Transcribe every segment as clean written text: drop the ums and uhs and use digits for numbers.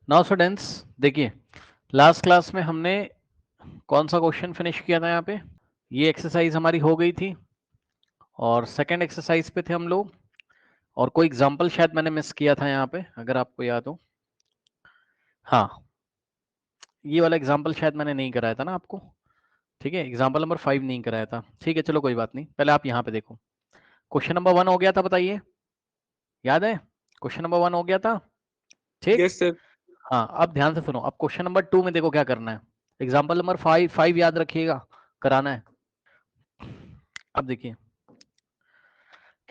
Now students देखिए, last class में हमने कौन सा क्वेश्चन फिनिश किया था? यहाँ पे ये एक्सरसाइज हमारी हो गई थी और सेकंड एक्सरसाइज पे थे हम लोग, और कोई एग्जांपल शायद मैंने मिस किया था यहाँ पे, अगर आपको याद हो। हाँ, ये वाला एग्जांपल शायद मैंने नहीं कराया था ना आपको। ठीक है, एग्जांपल नंबर 5 नहीं कराया था। ठीक है, चलो कोई बात नहीं, पहले आप यहाँ पे देखो। क्वेश्चन नंबर 1 हो गया था, बताइए, याद है? क्वेश्चन नंबर 1 हो गया था, ठीक। Yes sir. हाँ, अब ध्यान से सुनो। अब क्वेश्चन नंबर 2 में देखो क्या करना है। एग्जाम्पल नंबर 5 याद रखिएगा, कराना है। अब देखिए,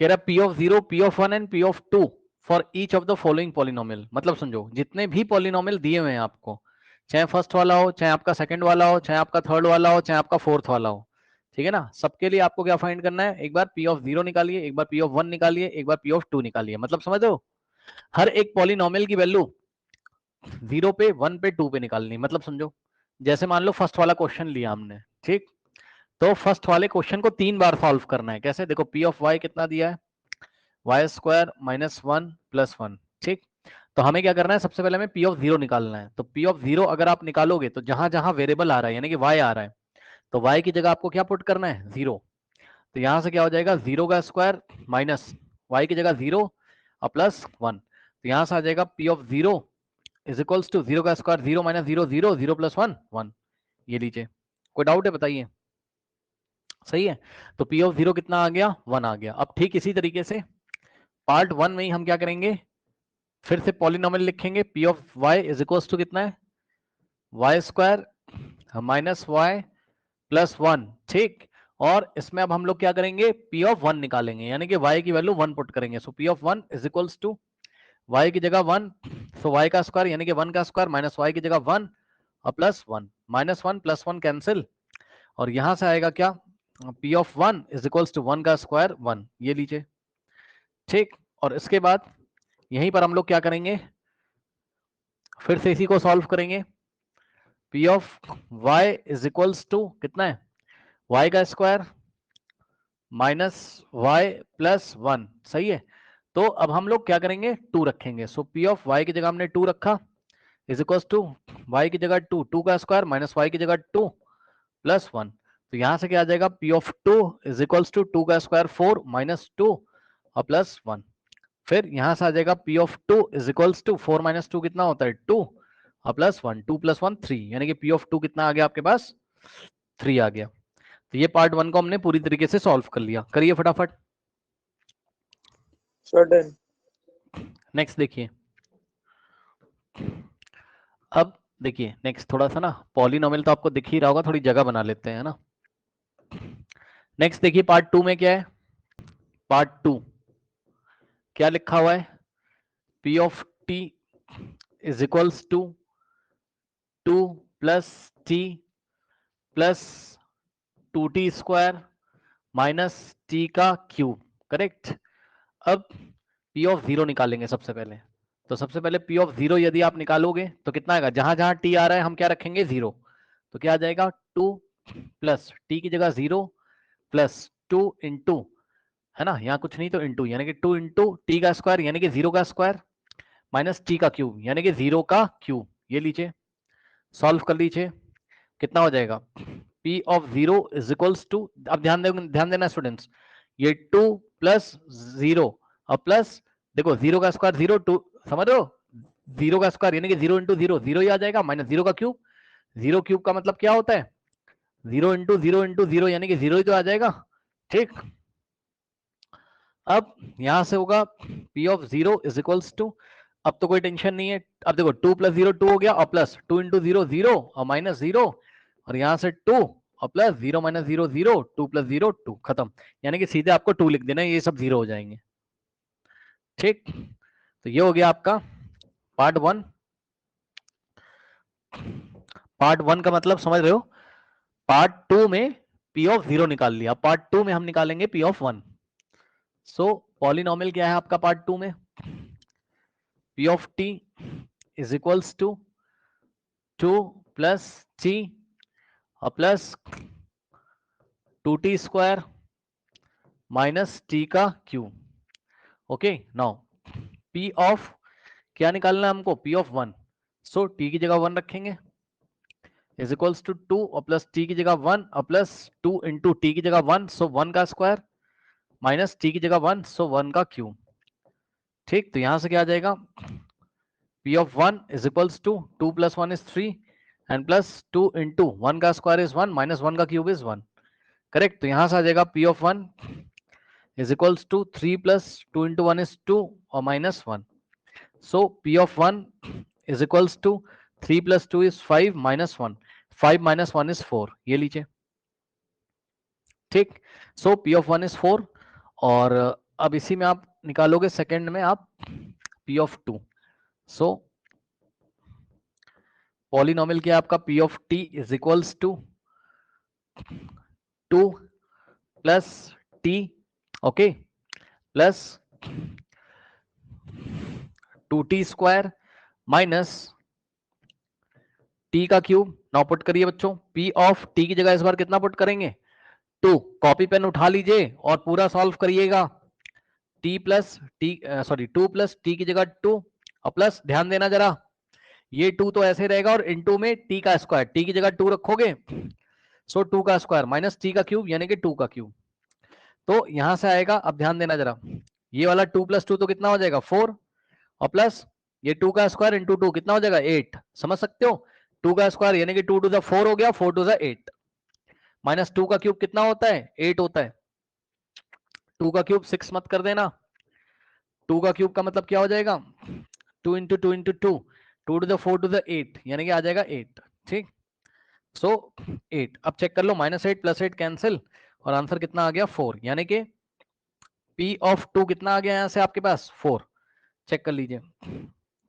कह रहा P of 0, P of 1 and P of 2 for each of the following polynomial. मतलब समझो, जितने भी पॉलिनोमियल दिए हुए हैं आपको, चाहे फर्स्ट वाला हो, चाहे आपका सेकंड वाला हो, चाहे आपका थर्ड वाला हो, चाहे आपका फोर्थ वाला हो, ठीक है ना, सबके लिए आपको क्या फाइंड करना है? एक बार पी ऑफ 0 निकालिए, एक बार पी ऑफ 1 निकालिए, एक बार पी ऑफ 2 निकालिए। मतलब समझ हो, हर एक पॉलिनोमियल की वैल्यू 0 पे, 1 पे, 2 पे निकालनी। मतलब समझो, जैसे मान लो फर्स्ट वाला क्वेश्चन लिया हमने, ठीक। तो फर्स्ट वाले क्वेश्चन को 3 बार सॉल्व करना है। कैसे? देखो, पी ऑफ वाई कितना दिया है? वाई स्क्वायर माइनस 1 प्लस 1, ठीक। तो हमें क्या करना है? सबसे पहले हमें पी ऑफ 0 निकालना है। तो पी ऑफ 0 अगर आप निकालोगे तो जहां जहां वेरिएबल आ रहा है, यानी कि वाई आ रहा है, तो वाई की जगह आपको क्या पुट करना है? 0। तो यहां से क्या हो जाएगा? 0 का स्क्वायर माइनस वाई की जगह 0 और प्लस 1। तो यहां से आ जाएगा P of 0 is equals to 0 का स्क्वायर 0 माइनस 0 0, 0 प्लस 1 1। ये लीजिए। कोई डाउट है? बताइए। सही है। तो पी ऑफ 0 कितना आ गया? 1 आ गया। अब ठीक इसी तरीके से पार्ट 1 में ही हम क्या करेंगे? फिर से पॉलिनोमियल लिखेंगे। P of Y is equals to कितना है? Y square minus Y plus 1, ठीक। और इसमें अब हम लोग क्या करेंगे? पी ऑफ 1 निकालेंगे, यानी कि वाई की वैल्यू 1 पुट करेंगे। So P of 1 is equals to Y की जगह 1, सो वाई का स्क्वायर यानी कि 1 का स्क्वायर माइनस वाई की जगह 1 और प्लस 1, माइनस 1 प्लस 1 कैंसिल, और यहां से आएगा क्या? P of 1 is equals to 1 का स्क्वायर 1। ये लीजिए, ठीक। और इसके बाद यहीं पर हम लोग क्या करेंगे? फिर से इसी को सॉल्व करेंगे। P of y is equals to कितना है? y का स्क्वायर माइनस वाई प्लस 1। सही है। तो अब हम लोग क्या करेंगे? 2 रखेंगे। सो पी ऑफ y की जगह हमने 2 रखा, इज इक्वल्स टू y की जगह 2, 2 का स्क्वायर माइनस y की जगह 2 प्लस 1। तो यहां से क्या आ जाएगा? P of 2 is equals to 2 का स्क्वायर 4 माइनस 2 और प्लस 1। फिर यहां से आ जाएगा P of 2 is equals to 4 minus 2 कितना होता है? 2 और प्लस 1, 2 प्लस 1 3, यानी कि पी ऑफ 2 कितना आ गया आपके पास? 3 आ गया। तो ये पार्ट 1 को हमने पूरी तरीके से सॉल्व कर लिया। करिए फटाफट। Sir done. नेक्स्ट देखिए। अब देखिए नेक्स्ट, थोड़ा सा ना पॉलिनोमियल तो आपको दिख ही रहा होगा, थोड़ी जगह बना लेते हैं ना। नेक्स्ट देखिए, पार्ट 2 में क्या है? पार्ट 2 क्या लिखा हुआ है? P of T is equals to 2 plus T plus 2t square minus T का क्यूब, करेक्ट। अब पी ऑफ 0 निकालेंगे सबसे पहले। तो सबसे पहले पी ऑफ 0 यदि आप निकालोगे तो कितना आएगा? जहां जहां टी आ रहा है हम क्या रखेंगे? 0। तो क्या आ जाएगा? 2 प्लस टी की जगह 0 प्लस 2 इंटू, है ना, यहाँ कुछ नहीं तो इंटू, यानी कि 2 इंटू टी का स्क्वायर यानी कि 0 का स्क्वायर माइनस टी का क्यूब यानी कि 0 का क्यूब। ये लीजिए, सॉल्व कर लीजिए। कितना हो जाएगा? P of 0 is equals to, अब ध्यान देना स्टूडेंट्स, ये 2 प्लस 0 और प्लस, देखो 0 का स्क्वायर 0, 2, समझ रहे हो? 0 का स्क्वायर यानी कि 0 इंटू 0 0 ही आ जाएगा, माइनस 0 का क्यूब। 0 क्यूब का मतलब क्या होता है? 0 इंटू 0 इंटू 0 यानी कि 0 ही तो आ जाएगा, ठीक। अब यहां से होगा P of 0 is equals to, अब तो कोई टेंशन नहीं है। अब देखो 2 प्लस 0 2 हो गया, और प्लस 2 इंटू 0 0 और माइनस 0, और यहां से 2 और प्लस 0 माइनस 0 0, 2 प्लस 0 2, खत्म। यानी कि सीधे आपको 2 लिख देना, ये सब 0 हो जाएंगे, ठीक। तो ये हो गया आपका पार्ट 1। पार्ट 1 का मतलब समझ रहे हो? पार्ट 2 में पी ऑफ 0 निकाल लिया, पार्ट 2 में हम निकालेंगे पी ऑफ 1। सो पॉलिनोमियल क्या है आपका पार्ट 2 में? P of T is equals to 2 plus T और plus 2t square minus T का cube. Okay, now P of क्या निकालना है हमको? P of 1। सो टी की जगह 1 रखेंगे इज इक्वल्स टू 2 और प्लस टी की जगह 1 और प्लस 2 इंटू टी की जगह 1, सो 1 का स्क्वायर माइनस टी की जगह 1, सो 1 का क्यूब। ठीक, तो यहां से क्या आ जाएगा, p of 1 is equals to 2 plus 1 is 3 and plus 2 into 1 का स्क्वायर is 1 minus 1 का क्यूब is 1। करेक्ट, तो यहां से आ जाएगा p of 1 is equals to 3 plus 2 into 1 is 2 और minus 1। so p of 1 is equals to 3 plus 2 is 5 minus 1, 5 minus 1 is 4, ये लीजिए। ठीक, so p of 1 is 4 और अब इसी में आप निकालोगे सेकंड में आप p of 2। so पॉलिनोमियल क्या है आपका, p of t is equals to 2 plus t, okay, plus 2t square minus t का क्यूब। नाउ पुट करिए बच्चों, p ऑफ t की जगह इस बार कितना पुट करेंगे, 2। कॉपी पेन उठा लीजिए और पूरा सॉल्व करिएगा। t plus T sorry 2 plus T की जगह 2 और प्लस ध्यान देना जरा, ये 2 तो ऐसे रहेगा और इनटू में t का स्क्वायर, t की जगह 2 रखोगे सो 2 का स्क्वायर माइनस t का क्यूब यानी कि 2 का क्यूब। तो यहां से आएगा, अब ध्यान देना जरा, ये वाला 2 प्लस 2 तो कितना हो जाएगा 4 और प्लस ये 2 का स्क्वायर इंटू 2 कितना हो जाएगा 8। समझ सकते हो, 2 का स्क्वायर यानी कि 2 टू द 4 हो गया, 4 टू द 8 माइनस 2 का क्यूब कितना होता है 8 होता है। 2 का क्यूब 6 मत कर देना, 2 का क्यूब का मतलब क्या हो जाएगा 2 into 2 into 2, 2 to the 4 to the 8 यानी कि आ जाएगा 8। ठीक, सो 8। अब चेक कर लो, -8 प्लस 8 कैंसिल और आंसर कितना आ गया 4, यानी कि P ऑफ 2 कितना आ गया यहां से आपके पास 4। चेक कर लीजिए।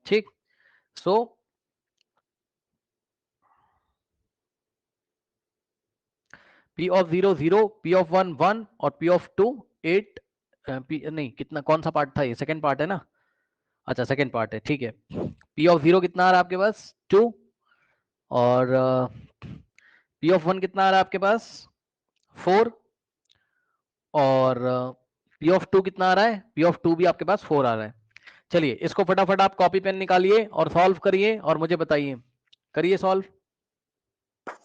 ठीक, सो P ऑफ 0 0, P ऑफ 1 1 और P ऑफ 2 8। नहीं, कितना, कौन सा पार्ट था ये, सेकंड पार्ट है ना, अच्छा सेकंड पार्ट है, ठीक है। P ऑफ 0 कितना आ रहा है आपके पास 2 और P ऑफ 1 कितना आ रहा है आपके पास 4 और P ऑफ 2 कितना आ रहा है, P ऑफ 2 भी आपके पास 4 आ रहा है। चलिए इसको फटाफट आप कॉपी पेन निकालिए और सॉल्व करिए और मुझे बताइए, करिए सॉल्व।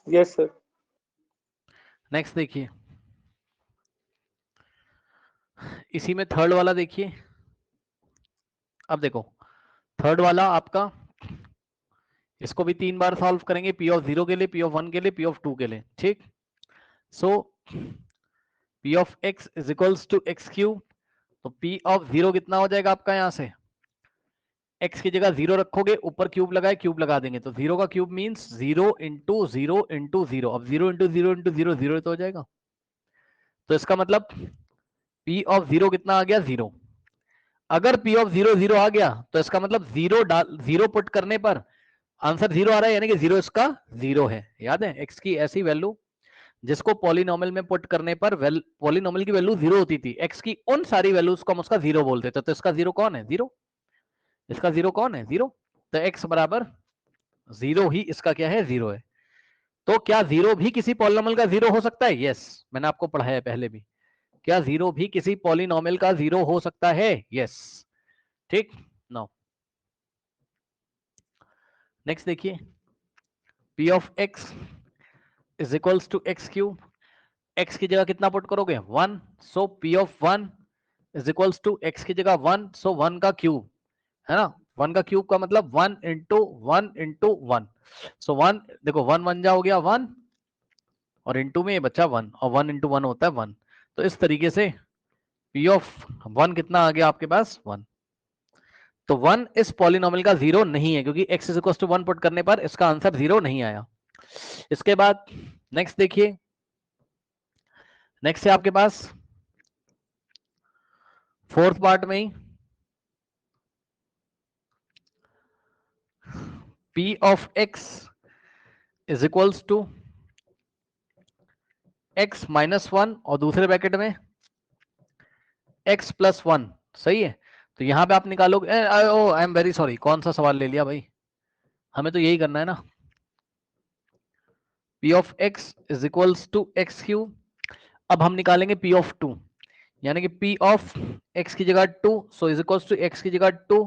Yes sir. नेक्स्ट देखिए, इसी में थर्ड वाला देखिए। अब देखो थर्ड वाला आपका, इसको भी 3 बार सॉल्व करेंगे, P ऑफ 0 के लिए, P ऑफ 1 के लिए, P ऑफ 2 के लिए। ठीक, सो P of x is equals to X cube, तो P ऑफ 0 कितना हो जाएगा आपका, यहां से x की जगह 0 रखोगे, ऊपर क्यूब लगाए, क्यूब लगा देंगे, तो 0 का क्यूब मींस 0 इंटू 0 इंटू 0। अब 0 इंटू 0 इंटू 0 0 तो हो जाएगा, तो इसका मतलब P ऑफ 0 कितना आ गया 0। अगर P ऑफ 0 0 आ गया तो इसका मतलब 0 पुट करने पर आंसर 0 आ रहा है, यानी कि 0 इसका 0 है। याद है, x की ऐसी वैल्यू जिसको पॉलिनोमियल में पुट करने पर पॉलिनोमियल की वैल्यू 0 होती थी, x की उन सारी वैल्यूज को हम उसका 0 बोलते थे। तो इसका 0 कौन है 0, इसका 0 कौन है 0, तो x बराबर 0 ही इसका क्या है 0 है। तो क्या 0 भी किसी पॉलिनोमियल का 0 हो सकता है, यस, मैंने आपको पढ़ाया पहले भी, क्या 0 भी किसी पॉलिनोमियल का 0 हो सकता है, यस। ठीक, नाउ नेक्स्ट देखिए, P of x is equals to X cube, x की जगह कितना पुट करोगे 1, so P of 1 is equals to x की जगह 1, सो 1 का क्यूब है ना, 1 का क्यूब का मतलब 1 इंटू 1 इंटू 1, सो 1 देखो 1 1 जा हो गया 1 और इंटू में ये बचा 1 और 1 इंटू 1 होता है 1। तो इस तरीके से P ऑफ 1 कितना आ गया आपके पास 1। तो 1 इस पॉलिनोमियल का 0 नहीं है, क्योंकि x is equal to 1 put करने पर इसका आंसर 0 नहीं आया। इसके बाद नेक्स्ट देखिए, नेक्स्ट है आपके पास फोर्थ पार्ट में ही P of x is equals to x minus 1 और दूसरे ब्रैकेट में x प्लस 1, सही है। तो यहां पे आप निकालोगे, आई एम वेरी सॉरी, कौन सा सवाल ले लिया भाई, हमें तो यही करना है ना। P of x is equals to X cube, अब हम निकालेंगे P ऑफ 2, यानी कि P ऑफ x की जगह 2, so is equals to x की जगह 2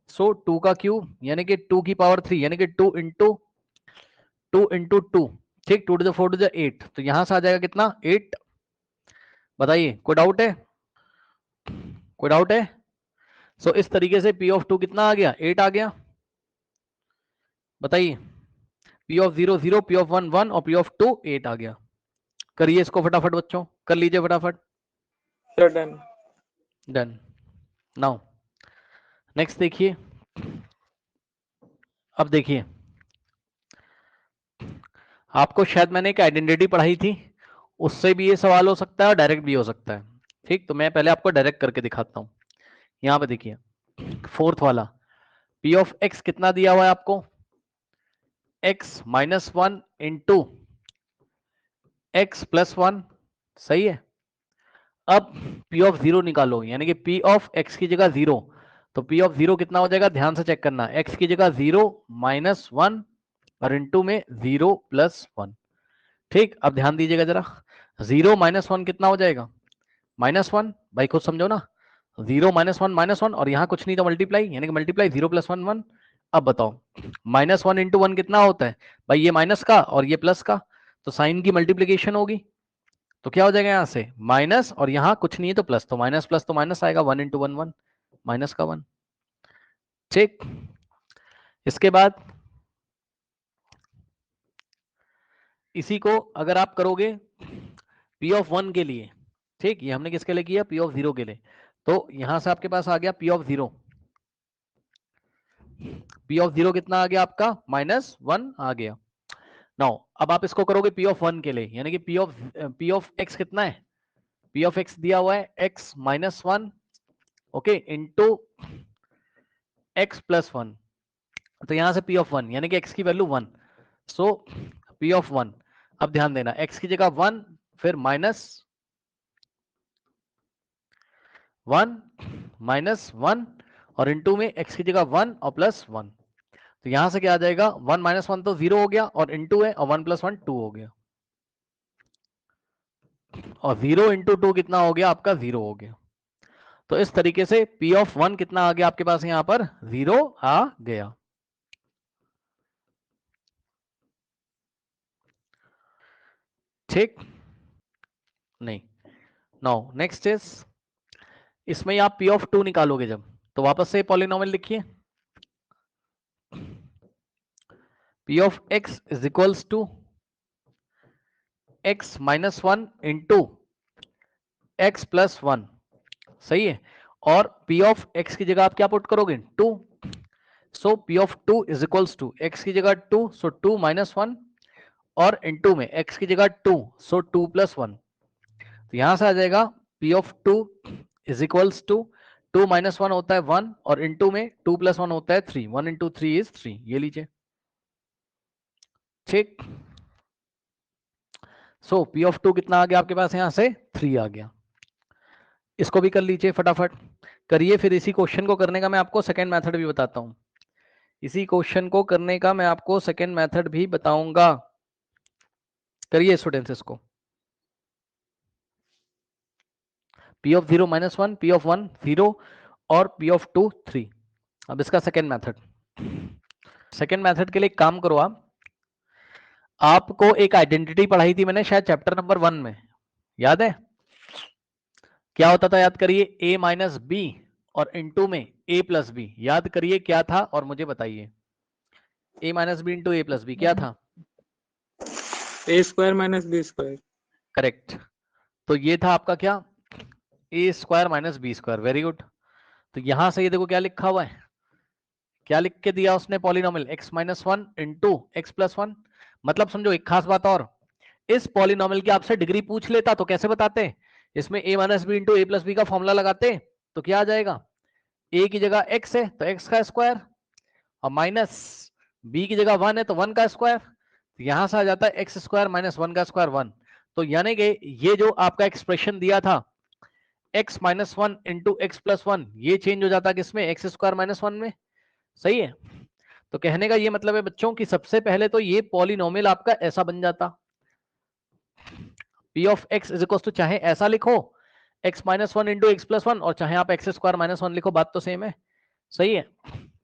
सो 2 का क्यूब यानी कि 2 की पावर 3 यानी कि 2 इंटू 2, ठीक, 2 to the 4 to the 8, तो यहां से आ जाएगा कितना 8। बताइए कोई डाउट है, कोई डाउट है? सो इस तरीके से P of 2 कितना आ गया 8 आ गया। बताइए P of 0 0, P of 1 1 और P of 2 8 आ गया। करिए इसको फटाफट बच्चों, कर लीजिए फटाफट। Sir, done. Done. Now next देखिए, अब देखिए आपको शायद मैंने एक आइडेंटिटी पढ़ाई थी, उससे भी ये सवाल हो सकता है और डायरेक्ट भी हो सकता है। ठीक, तो मैं पहले आपको डायरेक्ट करके दिखाता हूं। यहां पे देखिए फोर्थ वाला P of x कितना दिया हुआ है आपको, x minus 1 into X plus 1, सही है। अब P of 0 निकालो, यानी कि P of x की जगह 0, तो P of 0 कितना हो जाएगा, ध्यान से चेक करना, x की जगह 0 माइनस 1 और इंटू में 0 प्लस 1। ठीक, अब ध्यान दीजिएगा जरा, 0 माइनस 1 कितना हो जाएगा, -1। भाई खुद समझो ना, 0 माइनस 1 और यहाँ कुछ नहीं तो मल्टीप्लाई, यानी कि मल्टीप्लाई 0 प्लस 1 1। अब बताओ -1 इंटू 1 कितना होता है भाई, ये माइनस का और ये प्लस का, तो साइन की मल्टीप्लीकेशन होगी, तो क्या हो जाएगा यहाँ से माइनस, और यहाँ कुछ नहीं है तो प्लस, तो माइनस प्लस तो माइनस आएगा, 1 इंटू 1 1, माइनस का 1। ठीक, इसके बाद इसी को अगर आप करोगे P of 1 के लिए, ठीक, ये हमने किसके लिए किया, P of 0 के लिए, तो यहां से आपके पास आ गया P of 0, P of 0 कितना आ गया आपका -1 आ गया। नाउ अब आप इसको करोगे P of 1 के लिए, यानी कि P of x कितना है, P of x दिया हुआ है x minus 1, okay, into x plus 1, तो यहां से P of 1 यानी कि x की वैल्यू 1, सो P of 1, अब ध्यान देना x की जगह 1 फिर -1 -1 और इंटू में x की जगह 1 और प्लस 1, तो यहां से क्या आ जाएगा 1 माइनस 1 तो 0 हो गया और इंटू है, और 1 प्लस 1 2 हो गया, और 0 इंटू 2 कितना हो गया आपका 0 हो गया। तो इस तरीके से P of 1 कितना आ गया आपके पास, यहां पर 0 आ गया। ठीक, नहीं, नाउ नेक्स्ट इज, इसमें आप P of 2 निकालोगे जब, तो वापस से पॉलिनोमियल लिखिए, P of x is equals to x minus 1 into X plus 1, सही है, और P of x की जगह आप क्या पुट करोगे 2, so P of 2 is equals to x की जगह 2, सो 2 माइनस 1 और इंटू में x की जगह 2, सो 2 प्लस 1, तो यहां से आ जाएगा P of 2 is equals to 2 minus 1 होता है 1 और इंटू में 2 प्लस 1 होता है 3, 1 इंटू 3 इज 3, ये लीजिए। ठीक, सो P of 2 कितना आ गया आपके पास, यहां से 3 आ गया। इसको भी कर लीजिए फटाफट, करिए, फिर इसी क्वेश्चन को करने का मैं आपको सेकंड मेथड भी बताता हूं, इसी क्वेश्चन को करने का मैं आपको सेकंड मेथड भी बताऊंगा। करिए स्टूडेंट्स इसको, P of 0 -1, P of 1 0 और P of 2 3। अब इसका सेकंड मेथड, सेकंड मेथड के लिए एक काम करो, आपको एक आइडेंटिटी पढ़ाई थी मैंने शायद चैप्टर नंबर 1 में, याद है क्या होता था, याद करिए, a माइनस बी और इंटू में a प्लस बी, याद करिए क्या था और मुझे बताइए, a minus B into a plus B क्या था, A square minus B square. Correct, तो ये था आपका क्या, a square minus B square, very good. तो यहां से ये देखो क्या लिखा हुआ है, क्या लिख के दिया उसने, polynomial x minus 1 into X plus 1, मतलब समझो एक खास बात और, इस पॉलिनोमियल की आपसे डिग्री पूछ लेता तो कैसे बताते, इसमें a minus B into A plus B का फॉर्मूला लगाते, तो क्या आ जाएगा, a की जगह x है तो x का स्क्वायर, और माइनस b की जगह 1 है तो 1 का स्क्वायर, तो यहां से आ जाता है एक्स स्क्वायर माइनस 1 का स्क्वायर 1, तो यानी कि ये जो आपका एक्सप्रेशन दिया था x minus 1 into X plus 1, ये चेंज हो जाता है किसमें, एक्स स्क्वायर माइनस 1 में, सही है। तो कहने का ये मतलब है बच्चों कि सबसे पहले तो ये पॉलिनोमियल आपका ऐसा बन जाता, P of x is equal to, चाहे ऐसा लिखो x minus 1 into X plus 1 और चाहे आप एक्स स्क्वायर माइनस 1 लिखो, बात तो सेम है, सही है।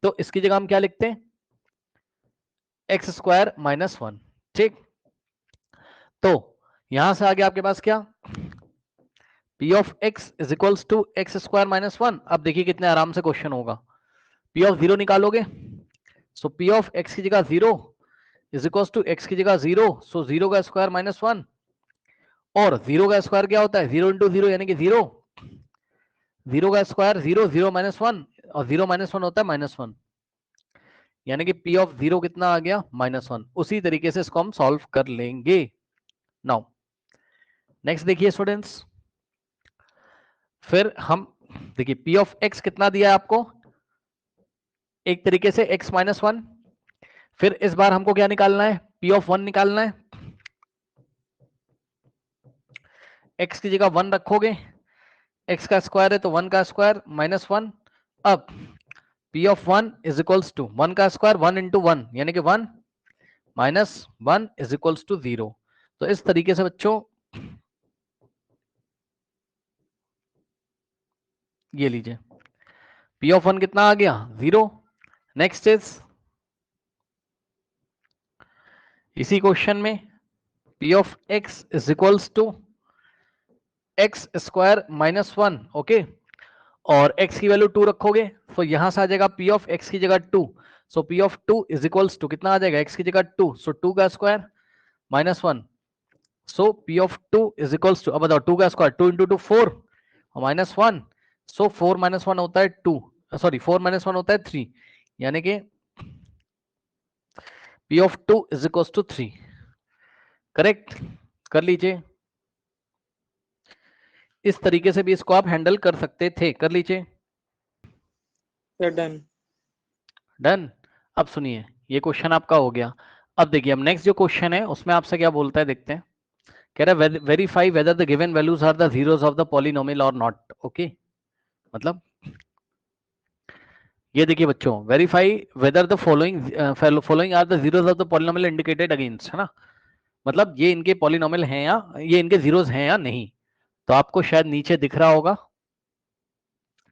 तो इसकी जगह हम क्या लिखते हैं, एक्स स्क्वायर माइनस 1। ठीक, तो यहां से आगे आपके पास क्या, P of x is equals to x square minus 1। अब देखिए कितने आराम से क्वेश्चन होगा, P ऑफ 0 निकालोगे, सो P ऑफ x की जगह 0 इज इक्वल्स टू x की जगह 0, सो 0 का स्क्वायर माइनस 1, और 0 का स्क्वायर क्या होता है, 0 इंटू 0 यानी कि 0, 0 का स्क्वायर 0, 0 माइनस 1, और 0 माइनस 1 होता है माइनस 1, यानी कि P ऑफ 0 कितना आ गया, माइनस 1। उसी तरीके से इसको हम सॉल्व कर लेंगे। नाउ नेक्स्ट देखिए स्टूडेंट्स, फिर हम देखिए P ऑफ x कितना दिया है आपको, एक तरीके से x माइनस 1। फिर इस बार हमको क्या निकालना है, P ऑफ 1 निकालना है। x की जगह 1 रखोगे, x का स्क्वायर है तो 1 का स्क्वायर माइनस 1। अब P of 1 is equals to 1 का स्क्वायर 1 इंटू 1 यानी कि 1 माइनस 1 इज इक्वल्स टू 0। तो इस तरीके से बच्चों ये लीजिए, P ऑफ 1 कितना आ गया, 0। नेक्स्ट इज इसी क्वेश्चन में P of x is equals to x square minus 1। Okay, और x की वैल्यू 2 रखोगे, तो यहां से आ जाएगा P ऑफ x की जगह 2, so P of 2 is equals to कितना आ जाएगा, x की जगह 2, सो 2 का square minus 1, so P of 2 is equals to, अब बताओ 2 का square 2 into 2 4 minus 1, so 4 minus 1 होता है 2, सॉरी 4 माइनस 1 होता है 3, यानी कि P of 2 is equals to 3। Correct, कर लीजिए, इस तरीके से भी इसको आप हैंडल कर सकते थे, कर लीजिए। Sir done. डन। अब सुनिए, ये क्वेश्चन आपका हो गया। अब देखिए, अब नेक्स्ट जो क्वेश्चन है उसमें आपसे क्या बोलता है, देखते हैं। कह रहा है verify whether the given values are the zeros of the polynomial और नॉट। ओके, मतलब ये देखिए बच्चों, verify whether the following are the zeros of the polynomial indicated against, है ना, मतलब ये इनके पॉलिनोमियल हैं या ये इनके जीरोस हैं या नहीं। तो आपको शायद नीचे दिख रहा होगा,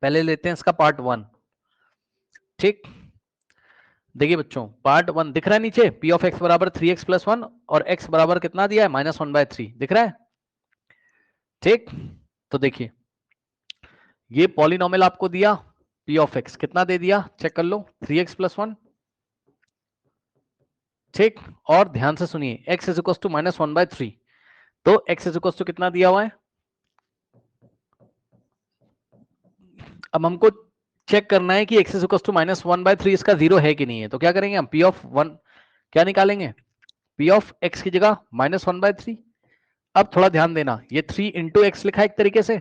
पहले लेते हैं इसका पार्ट 1। ठीक, देखिए बच्चों, पार्ट 1 दिख रहा है नीचे, P ऑफ x बराबर 3x प्लस 1, और x बराबर कितना दिया है, माइनस 1/3, दिख रहा है। ठीक, तो देखिए ये पॉलिनोमियल आपको दिया, P ऑफ x कितना दे दिया, चेक कर लो, 3x प्लस 1। ठीक, और ध्यान से सुनिए, x is equal to minus 1/3, तो x इज इक्वल टू कितना दिया हुआ है। अब हमको चेक करना है कि x is equal to minus 1/3 इसका जीरो है कि नहीं है। तो क्या करेंगे हम, P ऑफ 1 क्या निकालेंगे, P ऑफ x की जगह माइनस 1/3। अब थोड़ा ध्यान देना, ये 3 इंटू एक्स लिखा है एक तरीके से,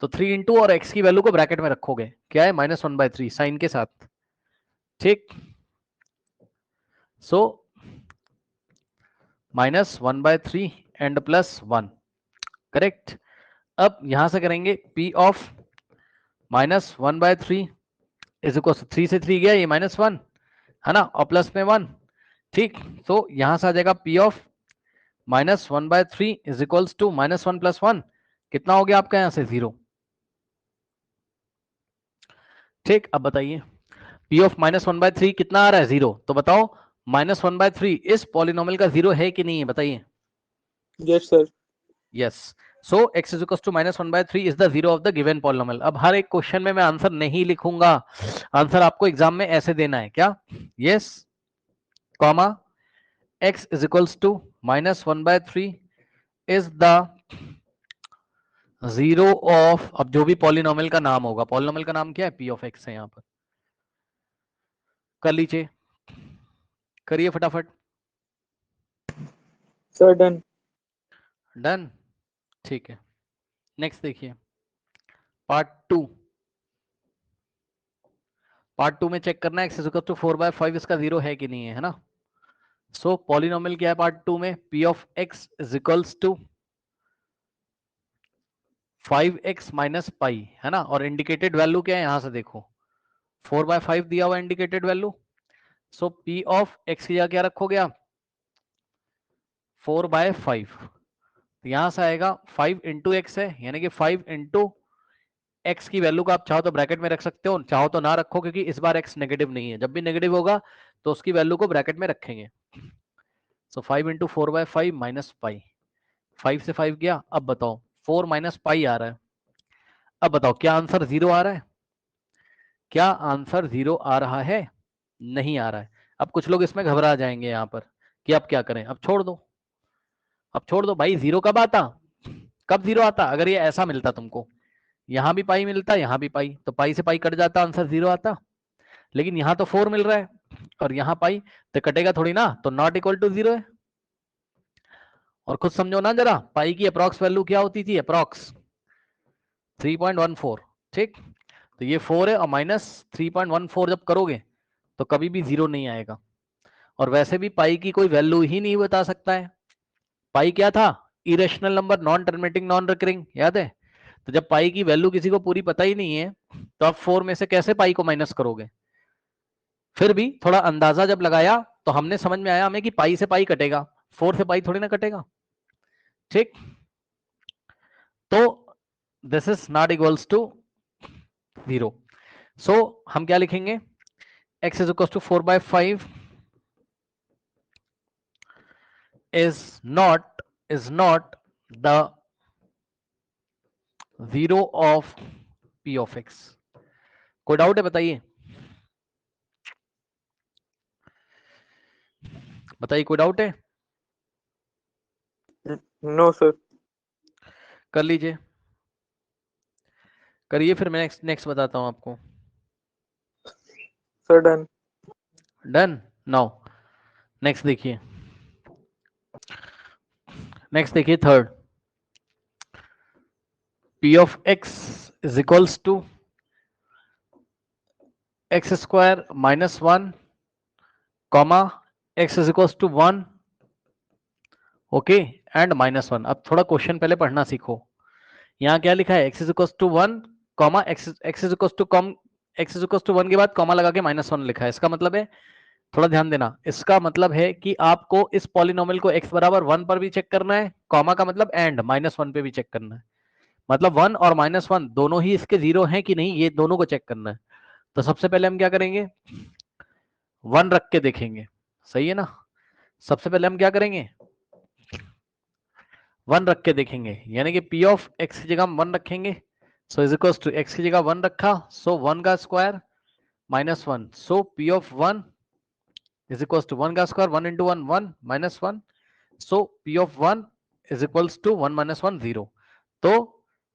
तो 3 इंटू और x की वैल्यू को ब्रैकेट में रखोगे, क्या है, माइनस 1/3 साइन के साथ। ठीक, so minus 1/3 and plus 1, correct. अब यहां से करेंगे P of minus 1/3 is equal to 3 से 3 गया, ये माइनस 1 है ना, और प्लस में 1। ठीक, तो यहां से आ जाएगा P of minus 1/3 is equals to minus 1 plus 1, कितना हो गया आपका यहां से 0। ठीक, अब बताइए P ऑफ माइनस 1/3 कितना आ रहा है, 0। तो बताओ माइनस 1/3 इस पॉलिनोमियल का 0 है कि नहीं है, बताइए। Yes sir. Yes, so x is equal to minus 1/3 is the 0 of the given polynomial. अब हर एक क्वेश्चन में मैं आंसर नहीं लिखूंगा, आंसर आपको एग्जाम में ऐसे देना है, क्या, yes comma x is equal to minus 1/3 is the 0 of, अब जो भी पॉलिनोमियल का नाम होगा, पॉलिनोमियल का नाम क्या है, P ऑफ x है, यहां पर कर लीजिए, करिए फटाफट। Sir done. डन, ठीक है। नेक्स्ट देखिए, पार्ट 2। पार्ट 2 में चेक करना है x इज इक्वल टू 4/5 इसका 0 है कि नहीं है ना। सो पॉलिनोमियल क्या है पार्ट 2 में, P of x is equals to 5x minus pi, है ना, और इंडिकेटेड वैल्यू क्या है, यहां से देखो 4/5 दिया हुआ indicated value. So P of x की जगह क्या रखोगे आप, 4/5, तो यहां से आएगा 5 इंटू एक्स है, यानी कि 5 इंटू x की वैल्यू को आप चाहो तो ब्रैकेट में रख सकते हो, चाहो तो ना रखो, क्योंकि इस बार x नेगेटिव नहीं है, जब भी नेगेटिव होगा तो उसकी वैल्यू को ब्रैकेट में रखेंगे। सो 5 इंटू 4/5 माइनस पाई, 5 से 5 गया। अब बताओ 4 माइनस पाई आ रहा है, अब बताओ क्या आंसर 0 आ रहा है? क्या आंसर 0 आ रहा है? नहीं आ रहा है। अब कुछ लोग इसमें घबरा जाएंगे यहाँ पर कि अब क्या करें, अब छोड़ दो, अब छोड़ दो भाई। 0 कब आता, कब 0 आता? अगर ये ऐसा मिलता तुमको, यहां भी पाई मिलता, यहां भी पाई, तो पाई से पाई कट जाता, आंसर 0 आता। लेकिन यहां तो 4 मिल रहा है और यहां पाई, तो कटेगा थोड़ी ना, तो नॉट इक्वल टू 0 है। और खुद समझो ना जरा, पाई की अप्रॉक्स वैल्यू क्या होती थी? अप्रॉक्स 3.14। ठीक, तो ये 4 है और माइनस 3.14 जब करोगे तो कभी भी 0 नहीं आएगा। और वैसे भी पाई की कोई वैल्यू ही नहीं बता सकता है। पाई क्या था? Irrational number, non terminating, non recurring, याद है? तो जब पाई की वैल्यू किसी को पूरी पता ही नहीं है तो आप 4 में से कैसे पाई को माइनस करोगे? फिर भी थोड़ा अंदाजा जब लगाया तो हमने समझ में आया हमें कि पाई से पाई कटेगा, 4 से पाई थोड़ी ना कटेगा। ठीक, तो this is not equals to 0। So हम क्या लिखेंगे? x is equal to 4/5 is not the 0 of p of x। कोई डाउट है? बताइए बताइए, कोई डाउट है? No sir. कर लीजिए, करिए, फिर मैं नेक्स्ट बताता हूं आपको। Sir done. Done. Now next देखिए, नेक्स्ट देखिए third. p of x is equals to x square minus 1 comma x is equals to 1, okay, and -1। अब थोड़ा क्वेश्चन पहले पढ़ना सीखो। यहाँ क्या लिखा है? x is equals to 1 comma x is equals to x is equals to 1 के बाद कॉमा लगा के -1 लिखा है। इसका मतलब है, थोड़ा ध्यान देना, इसका मतलब है कि आपको इस पॉलिनोमियल को x बराबर 1 पर भी चेक करना है, कॉमा का मतलब एंड -1 पे भी चेक करना है। मतलब 1 और -1 दोनों ही इसके 0 हैं कि नहीं, ये दोनों को चेक करना है। तो सबसे पहले हम क्या करेंगे? 1 रख के देखेंगे, सही है ना? सबसे पहले हम क्या करेंगे? 1 रख के देखेंगे, यानी कि p ऑफ x की जगह हम 1 रखेंगे। So is equal to x की जगह 1 रखा, सो 1 का square -1, so p of 1 is equal to 1 का square, 1 into 1 1 -1, so p of 1 is equal to 1 -1 0। तो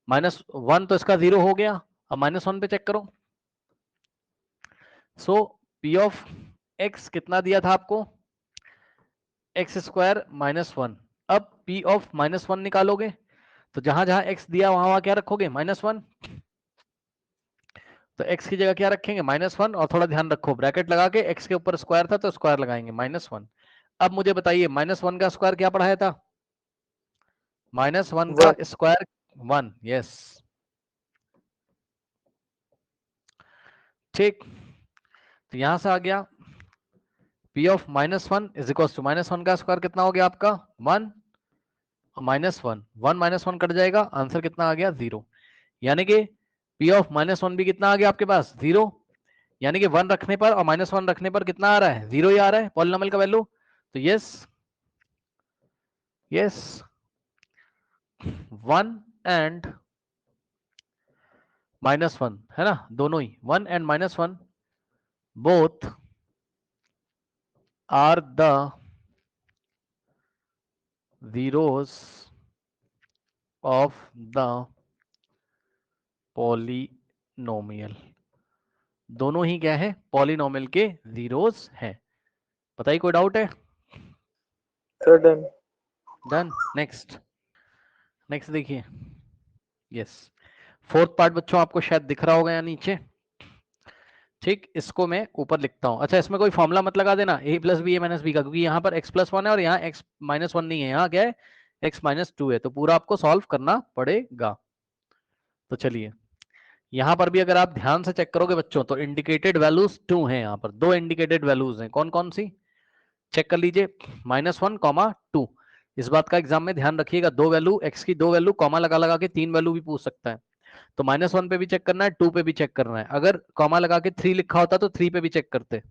-1 तो इसका 0 हो गया, अब -1 पे चेक करो। सो p ऑफ x कितना दिया था आपको? x square -1। अब p ऑफ -1 निकालोगे तो जहां जहां x दिया वहां वहां क्या रखोगे? -1। तो x की जगह क्या रखेंगे? -1। और थोड़ा ध्यान रखो, ब्रैकेट लगा के, x के ऊपर स्क्वायर था तो स्क्वायर लगाएंगे, -1। अब मुझे बताइए, -1 का स्क्वायर क्या पढ़ाया था? -1 का स्क्वायर 1, यस। ठीक, तो यहां से आ गया p of -1 is equal to -1 का स्क्वायर कितना हो गया आपका? 1 और -1, 1 -1 कट जाएगा, आंसर कितना आ गया? 0। यानी कि p ऑफ -1 भी कितना आ गया आपके पास? 0। यानी कि 1 रखने पर और -1 रखने पर कितना आ रहा है? 0 ही आ रहा है पॉलिनोमियल का वैल्यू। तो यस, यस, 1 एंड -1 है ना, दोनों ही 1 and -1 both are the zeros of the polynomial। दोनों ही क्या है? पॉलिनोमियल के जीरोस हैं। बताइए, कोई डाउट है? Sir done. Done. Next, next देखिए, यस, फोर्थ पार्ट बच्चों आपको शायद दिख रहा होगा या नीचे। ठीक, इसको मैं ऊपर लिखता हूं। अच्छा, इसमें कोई फॉर्मूला मत लगा देना a plus B A minus B का, क्योंकि यहाँ पर x प्लस 1 है और यहाँ x -1 नहीं है, यहाँ क्या है? x -2 है, तो पूरा आपको सॉल्व करना पड़ेगा। तो चलिए, यहाँ पर भी अगर आप ध्यान से चेक करोगे बच्चों तो इंडिकेटेड वैल्यूज 2 हैं, यहाँ पर 2 इंडिकेटेड वैल्यूज हैं। कौन कौन सी? चेक कर लीजिए, -1, 2। इस बात का एग्जाम में ध्यान रखिएगा, दो वैल्यू x की, दो वैल्यू कॉमा लगा लगा के 3 वैल्यू भी पूछ सकता है। तो -1 पे भी चेक करना है, 2 पे भी चेक करना है। अगर कॉमा लगा के 3 लिखा होता तो 3 पे भी चेक करते।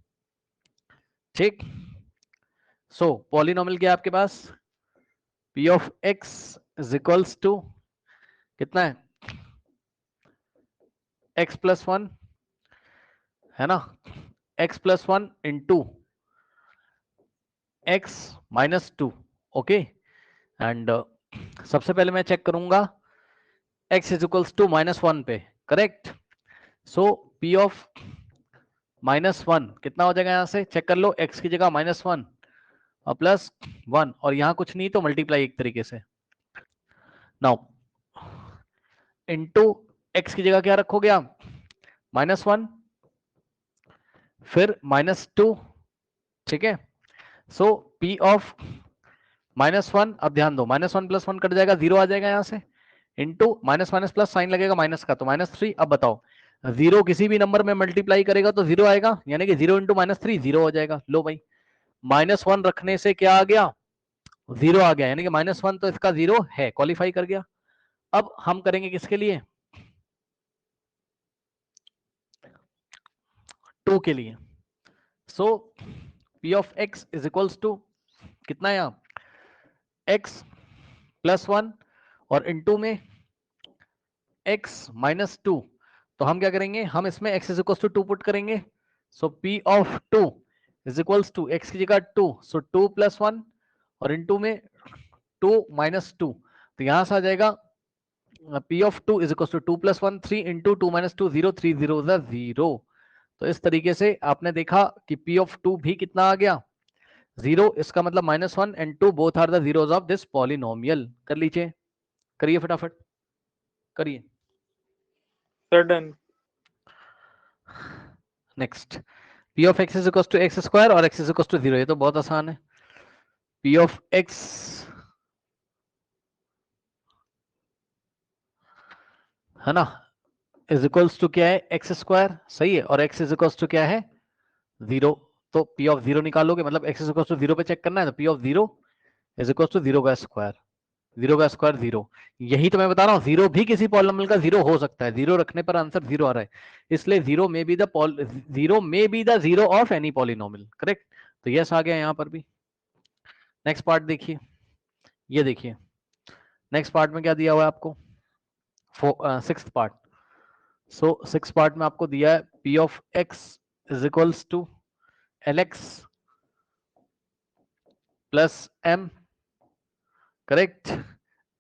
ठीक, सो पॉलिनोमियल क्या है आपके पास, p of x is equals to कितना है, x प्लस 1 है ना, x plus 1 into x minus 2। Okay, and सबसे पहले मैं चेक करूंगा x इज इक्वल्स टू -1 पे, करेक्ट। सो p ऑफ -1 कितना हो जाएगा, यहां से चेक कर लो, x की जगह -1 और प्लस 1, और यहां कुछ नहीं तो मल्टीप्लाई एक तरीके से। नाउ इनटू x की जगह क्या रखोगे आप, -1 फिर -2, ठीक है। सो p ऑफ -1, अब ध्यान दो, -1 प्लस 1 कट जाएगा, 0 आ जाएगा यहां से, into minus minus plus sign लगेगा माइनस का, तो -3। अब बताओ, 0 किसी भी नंबर में मल्टीप्लाई करेगा तो 0 आएगा, यानी कि 0 इंटू -3 0 हो जाएगा। लो भाई, -1 रखने से क्या आ गया, 0 आ गया, यानी कि -1 तो इसका 0 है, क्वालिफाई कर गया। अब हम करेंगे किसके लिए, 2 के लिए। So p of x is equals to कितना है यहाँ, x प्लस 1 और इंटू में x माइनस 2। तो हम क्या करेंगे, हम इसमें x is equals to 2 put करेंगे। So p of 2 is equals to x की जगह 2, सो 2 प्लस 1 और इंटू में 2 माइनस 2, तो यहां से आ जाएगा p of 2 is equals to 2 plus 1 3 into 2 minus 2 0, 3 0 0। तो इस तरीके से आपने देखा कि p ऑफ 2 भी कितना आ गया, 0। इसका मतलब -1 and 2 both are the zeros of this polynomial. कर लीजिए, करिए फटाफट करिए। Sir, done. Next, p of x is equal to x square और x इज इक्वल टू 0, ये तो बहुत आसान है। p ऑफ x है ना, इज इक्वल्स टू क्या है, एक्स स्क्वायर, सही है, और x इज इक्वल्स टू क्या है, 0। तो p ऑफ 0 निकालोगे, मतलब x इज इक्वल्स टू 0 पे चेक करना है, तो p of 0 is equals to 0 का स्क्वायर, 0 का स्क्वायर 0। यही तो मैं बता रहा हूँ, 0 भी किसी पॉलिनोमियल का 0 हो सकता है, 0 रखने पर आंसर 0 आ रहा है, इसलिए 0 में be the 0 of any polynomial, correct. तो यस आ गया यहाँ पर भी। नेक्स्ट पार्ट देखिए, ये देखिए नेक्स्ट पार्ट में क्या दिया हुआ है आपको, sixth part. So six part में आपको दिया है p of x is equals to lx plus m, correct,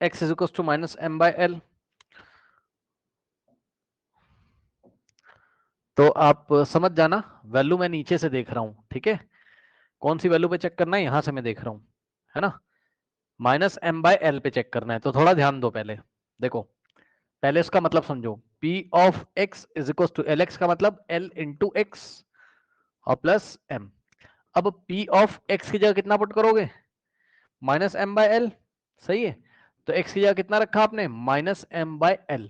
x is equals to minus m by l। तो आप समझ जाना, वैल्यू मैं नीचे से देख रहा हूं, ठीक है, कौन सी वैल्यू पे चेक करना है, यहां से मैं देख रहा हूं, है ना, -m बाय l पे चेक करना है। तो थोड़ा ध्यान दो, पहले देखो, पहले इसका मतलब समझो, p of x is equal to lx का मतलब l इंटू एक्स और प्लस m। अब p ऑफ x की जगह कितना पुट करोगे, -m बाय l, सही है। तो x की जगह कितना रखा आपने, -m by l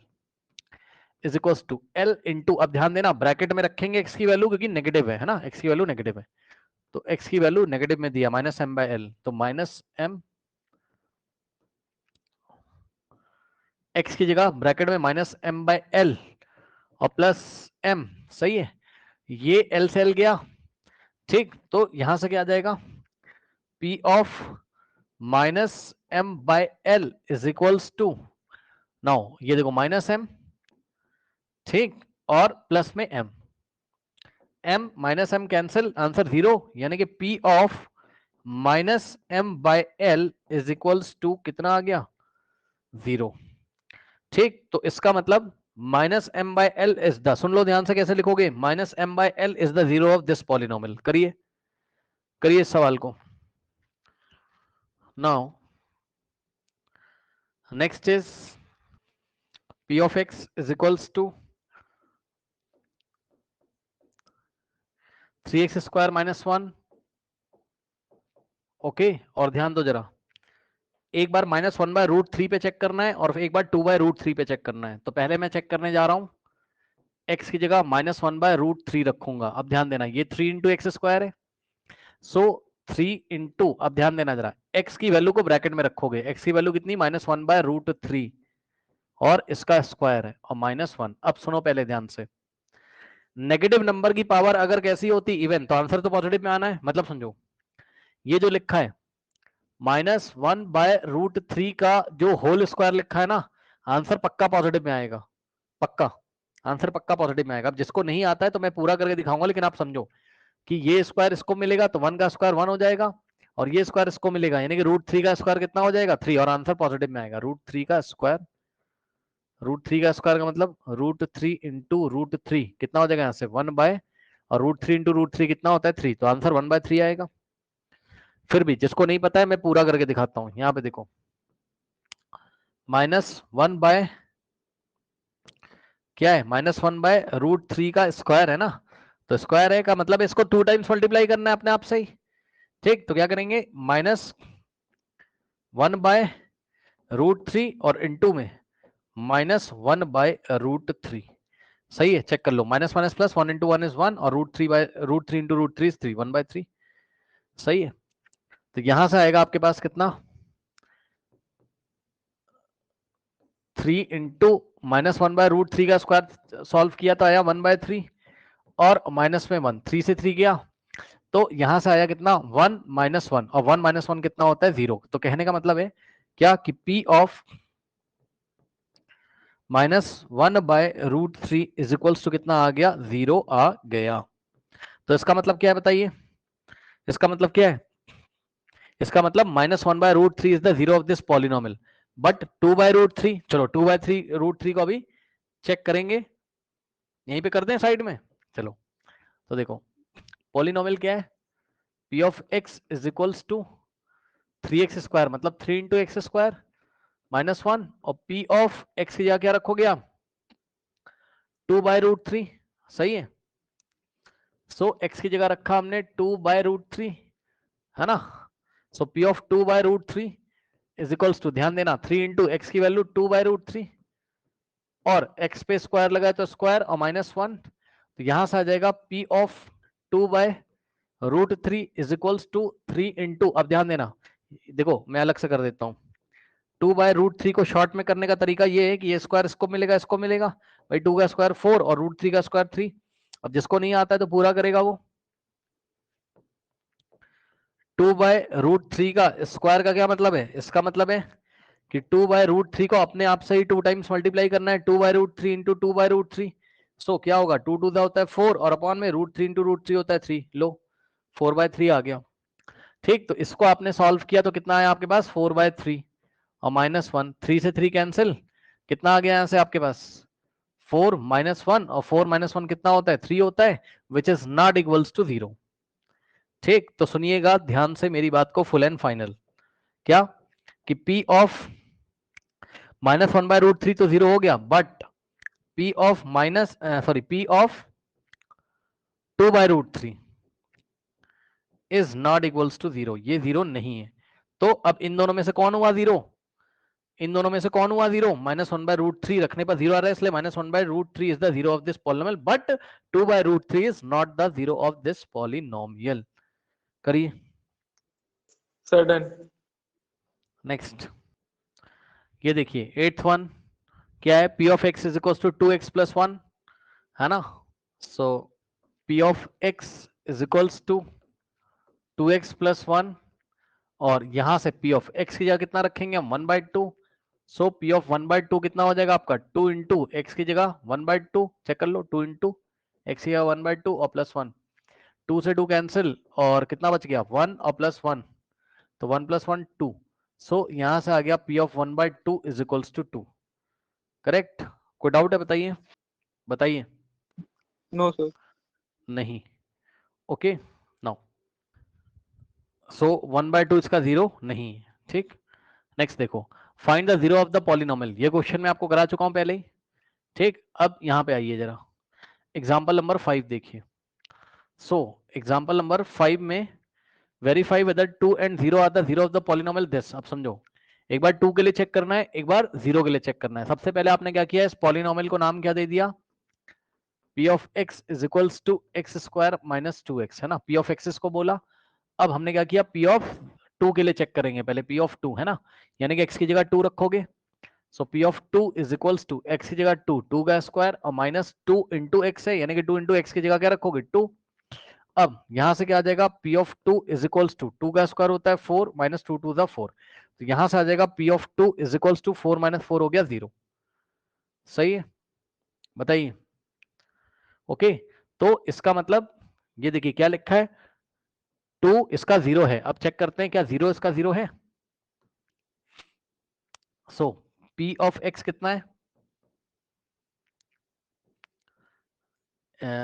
is equal to l into, अब ध्यान देना ब्रैकेट में रखेंगे x की वैल्यू, क्योंकि नेगेटिव है ना, x की वैल्यू नेगेटिव है, तो x की वैल्यू नेगेटिव में दिया -m बाय l, तो -m, x की जगह ब्रैकेट में -m बाय l और प्लस m, सही है, ये l से l गया, ठीक। तो यहां से क्या आ जाएगा, p of -m by l is equals to, now ये देखो -m, ठीक, और प्लस में m, m minus m cancel, answer 0, यानी कि p of -m by l is equals to कितना आ गया, 0, ठीक। तो इसका मतलब -m by l is the, सुन लो ध्यान से कैसे लिखोगे, -m by l is the 0 of this polynomial. करिए करिए इस सवाल को। Now next is p of x is equals to 3x square minus 1, okay. और ध्यान दो जरा, एक बार -1 बाय रूट 3 पे चेक करना है और एक बार 2 बाय रूट 3 पे चेक करना है। तो पहले मैं चेक करने जा रहा हूं, x की जगह -1 बाय रूट 3 रखूंगा। अब ध्यान देना, ये 3 इंटू एक्स स्क्वायर है, सो 3 इंटू, अब ध्यान देना जरा, x की वैल्यू को ब्रैकेट में रखोगे, x की वैल्यू कितनी, -1 बाय रूट 3, और इसका स्क्वायर है और -1। अब सुनो पहले ध्यान से, नेगेटिव नंबर की पावर अगर कैसी होती इवन, तो आंसर तो पॉजिटिव में आना है। मतलब समझो, ये जो लिखा है -1/√3 का जो होल स्क्वायर लिखा है ना, आंसर पक्का पॉजिटिव में आएगा, पक्का आंसर पक्का पॉजिटिव में आएगा। अब जिसको नहीं आता है तो मैं पूरा करके दिखाऊंगा, लेकिन आप समझो कि ये स्क्वायर इसको मिलेगा तो 1 का स्क्वायर 1 हो जाएगा, और ये स्क्वायर इसको मिलेगा, यानी कि √3 का स्क्वायर कितना हो जाएगा 3, और आंसर पॉजिटिव में आएगा। √3 का स्क्वायर, √3 का स्क्वायर का मतलब √3 इंटू √3 कितना हो जाएगा यहाँ से 1 बाय, और √3 इंटू √3 कितना होता है 3, तो आंसर 1/3 आएगा। फिर भी जिसको नहीं पता है मैं पूरा करके दिखाता हूँ। यहाँ पे देखो, -1 बाय क्या है, -1/√3 का स्क्वायर है ना, तो स्क्वायर है का मतलब इसको 2 टाइम्स मल्टीप्लाई करना है अपने आप से ही। ठीक, तो क्या करेंगे, -1/√3 और इंटू में -1/√3। सही है, चेक कर लो, minus minus plus, 1 into 1 is 1, और √3 इंटू √3 इज 3, 1/3। सही है, तो यहां से आएगा आपके पास कितना, 3 इंटू -1/√3 का स्क्वायर सॉल्व किया तो आया 1/3, और माइनस में 1, 3 से 3 गया, तो यहां से आया कितना 1 -1, और 1 -1 कितना होता है 0। तो कहने का मतलब है क्या कि P of -1/√3 is equals to कितना आ गया, 0 आ गया। तो इसका मतलब क्या है बताइए, इसका मतलब क्या है, इसका मतलब -1/√3 is the zero of this polynomial, but 2/√3, चलो 2/3 को अभी चेक करेंगे, यहीं पे कर दें साइड में। चलो तो देखो, पॉलिनोमियल क्या है, P of x is equals to 3x square, मतलब 3 इंटू एक्स स्क्वायर -1, और P ऑफ x की जगह क्या रखोगे आप, 2/√3। सही है, सो x की जगह रखा हमने 2/√3, है ना। So P of 2/√3 is equals to, ध्यान देना 3 इंटू एक्स की वैल्यू 2/√3, और x पे स्क्वायर लगाए तो स्क्वायर, और -1, तो यहां से आ जाएगा P of 2/√3 is equals to 3 into, अब ध्यान देना, देखो मैं अलग से कर देता हूँ, 2/√3 को शॉर्ट में करने का तरीका ये है कि ये स्क्वायर इसको मिलेगा, इसको मिलेगा, भाई 2 का स्क्वायर 4 और √3 का स्क्वायर 3। अब जिसको नहीं आता है तो पूरा करेगा वो, 2/√3 का स्क्वायर का क्या मतलब है, इसका मतलब है कि 2/√3 को अपने आप से ही 2 टाइम्स मल्टीप्लाई करना है, 2/√3 इंटू 2/√3। सो क्या होगा, 2 2 होता है 4, और अपॉन में √3 इंटू √3 होता है 3, लो 4/3 आ गया। ठीक, तो इसको आपने सॉल्व किया तो कितना आया आपके पास 4/3, और -1, 3 से 3 कैंसिल, कितना आ गया यहां से आपके पास 4 -1, और 4 -1 कितना होता है 3 होता है, which is not equals to 0। ठीक, तो सुनिएगा ध्यान से मेरी बात को फुल एंड फाइनल, क्या कि P ऑफ -1/√3 तो 0 हो गया, but P of P of 2/√3 is not equals to 0, ये 0 नहीं है। तो अब इन दोनों में से कौन हुआ 0, इन दोनों में से कौन हुआ 0, -1/√3 रखने पर 0 आ रहा है, इसलिए -1/√3 is the zero of this polynomial, but 2/√3 is not the zero of this polynomial. करिए Sudden. नेक्स्ट, ये देखिए 8th वन क्या है, P of x is equal to 2x plus 1, है ना। So P of x is equals to 2x plus 1, और यहां से P ऑफ x की जगह कितना रखेंगे हम 1/2। सो P ऑफ 1/2 कितना हो जाएगा आपका 2 इंटू एक्स की जगह 1/2, चेक कर लो 2 इंटू एक्स की जगह 1/2 और +1, 2 से 2 कैंसिल, और कितना बच गया 1 और +1, तो 1 + 1 2। सो यहां से आ गया P of 1/2 is equals to 2। Correct, कोई डाउट है बताइए, बताइए। No, sir. नहीं, ओके नाउ, सो 1/2 इसका 0 नहीं है। ठीक, नेक्स्ट देखो, find the zero of the polynomial, ये क्वेश्चन मैं आपको करा चुका हूं पहले ही। ठीक, अब यहां पे आइए जरा, एग्जाम्पल नंबर 5 देखिए। सो एग्जाम्पल नंबर 5 में verify whether 2 and 0 are the zero of the polynomial this. अब समझो, एक बार 2 के लिए चेक करना है, एक बार 0 के लिए चेक करना है। सबसे पहले आपने क्या किया, इस पॉलिनोमियल को नाम क्या दे दिया, P of x is equals to x square minus 2x, है ना, P ऑफ x इसको बोला। अब हमने क्या किया, P ऑफ 2 के लिए चेक करेंगे पहले, P ऑफ 2 है ना, यानी कि x की जगह 2 रखोगे। So P of 2 is equals to X की जगह 2 का स्क्वायर और माइनस 2 इंटू एक्स है, यानी कि 2 इंटू एक्स की जगह क्या रखोगे 2। अब यहां से क्या आ जाएगा P of 2 is equals to 2 का स्क्वायर होता है 4 माइनस 2 टू द 4, तो यहां से आ जाएगा P of 2 is equals to 4 minus 4 हो गया 0। सही है, बताइए। ओके, तो इसका मतलब ये देखिए क्या लिखा है, 2 इसका 0 है। अब चेक करते हैं क्या 0 इसका 0 है। सो पी ऑफ एक्स कितना है,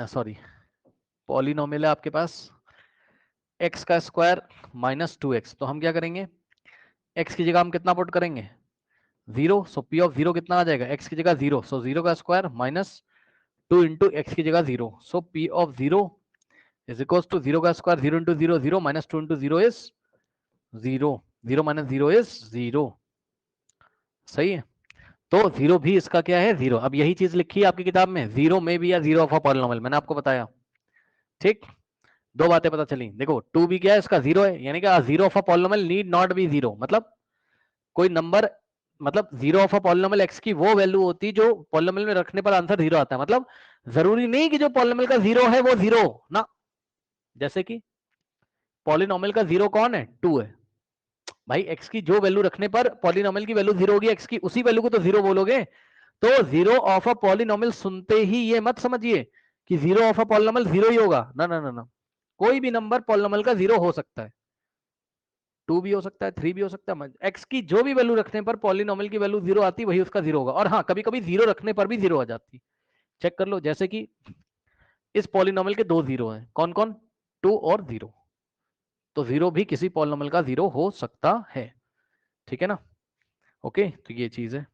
सॉरी पॉलिनोमियल है आपके पास एक्स का स्क्वायर माइनस 2x, तो हम क्या करेंगे x की जगह हम कितना पुट करेंगे 0, सो पी ऑफ 0 कितना आ जाएगा x की जगह 0, सो 0 का स्क्वायर माइनस 2 इंटू एक्स की जगह 0, so P of 0 is equal to 0 का square 0 into 0 0 minus 2 into 0 is 0, 0 minus 0 is 0। सही है, तो 0 भी इसका क्या है 0। अब यही चीज लिखी है आपकी किताब में, 0 में भी या 0 ऑफ अ पॉलिनोमियल, मैंने आपको बताया। ठीक, दो बातें पता चली। देखो 2 भी क्या है इसका 0 है, यानी कि 0 of a polynomial need not be 0, मतलब कोई नंबर, मतलब 0 ऑफ अ पॉलिनोमियल एक्स की वो वैल्यू होती है जो पॉलिनोमियल में रखने पर आंसर 0 आता है, मतलब जरूरी नहीं कि जो पॉलिनोमियल का 0 है वो 0 ना। जैसे कि पॉलिनोमियल का 0 कौन है 2 है, भाई एक्स की जो वैल्यू रखने पर पॉलिनोमियल की वैल्यू 0 होगी एक्स की, उसी वैल्यू को तो 0 बोलोगे। तो 0 ऑफ अ पॉलिनोमियल सुनते ही ये मत समझिए कि 0 ऑफ अ पॉलिनोमियल 0 ही होगा, ना ना ना ना, कोई भी नंबर पॉलिनोमियल का 0 हो सकता है, 2 भी हो सकता है 3 भी हो सकता है। एक्स की जो भी वैल्यू रखने पर पॉलिनोमियल की वैल्यू 0 आती वही उसका 0 होगा। और हाँ, कभी कभी 0 रखने पर भी 0 आ जाती, चेक कर लो। जैसे कि इस पॉलिनोमियल के 2 0 हैं, कौन कौन 2 और 0, तो 0 भी किसी पॉलिनोमियल का 0 हो सकता है। ठीक है ना, ओके, तो ये चीज है।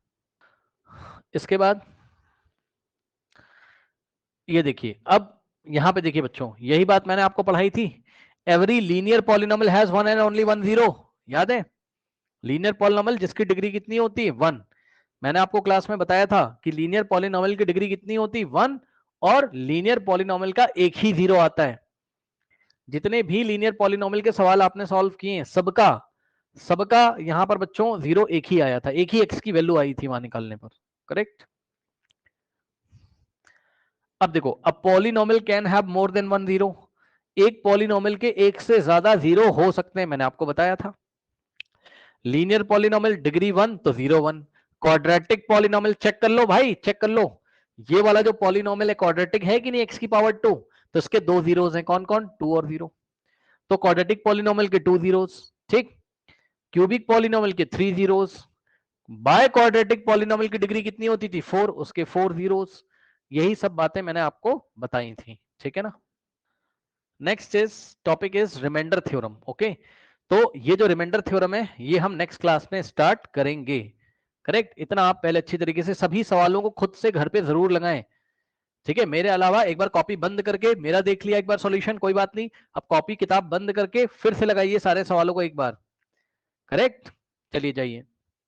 इसके बाद ये देखिए, अब यहां पे देखिए बच्चों, यही बात मैंने आपको पढ़ाई थी, every linear polynomial has one and only one zero, याद है। लीनियर पॉलिनोमियल जिसकी डिग्री कितनी होती है 1, मैंने आपको क्लास में बताया था कि लीनियर पॉलिनोमियल की डिग्री कितनी होती है 1, और लीनियर पॉलिनोमियल का एक ही 0 आता है। जितने भी लीनियर पॉलिनोमियल के सवाल आपने सॉल्व किए हैं सबका सबका यहां पर बच्चों 0 एक ही आया था, एक ही एक्स की वैल्यू आई थी वहां निकालने पर, करेक्ट। अब देखो, a polynomial can have more than one zero, एक पॉलिनोमियल के एक से ज्यादा 0 हो सकते हैं, मैंने आपको बताया था। लीनियर पॉलिनोमियल डिग्री 1 तो 0 1, क्वाड्रेटिक पॉलिनोमियल चेक कर लो भाई, चेक कर लो, ये वाला जो पॉलिनोमियल है क्वाड्रेटिक है कि नहीं एक्स की पावर 2, तो इसके 2 जीरोस हैं, कौन कौन 2 और 0, तो क्वाड्रेटिक पॉलिनोमियल के 2 जीरोस। ठीक, क्यूबिक पॉलिनोमियल के 3 जीरोस, बाय क्वाड्रेटिक पॉलिनोमियल की डिग्री कितनी होती थी 4, उसके 4 जीरोस। यही सब बातें मैंने आपको बताई थी, ठीक है ना। Next is topic is remainder theorem, okay. तो ये जो रिमाइंडर थ्योरम है ये हम नेक्स्ट क्लास में स्टार्ट करेंगे, करेक्ट। इतना आप पहले अच्छी तरीके से सभी सवालों को खुद से घर पे जरूर लगाएं, ठीक है। मेरे अलावा एक बार कॉपी बंद करके, मेरा देख लिया एक बार सॉल्यूशन, कोई बात नहीं, अब कॉपी किताब बंद करके फिर से लगाइए सारे सवालों को एक बार, करेक्ट। चलिए जाइए।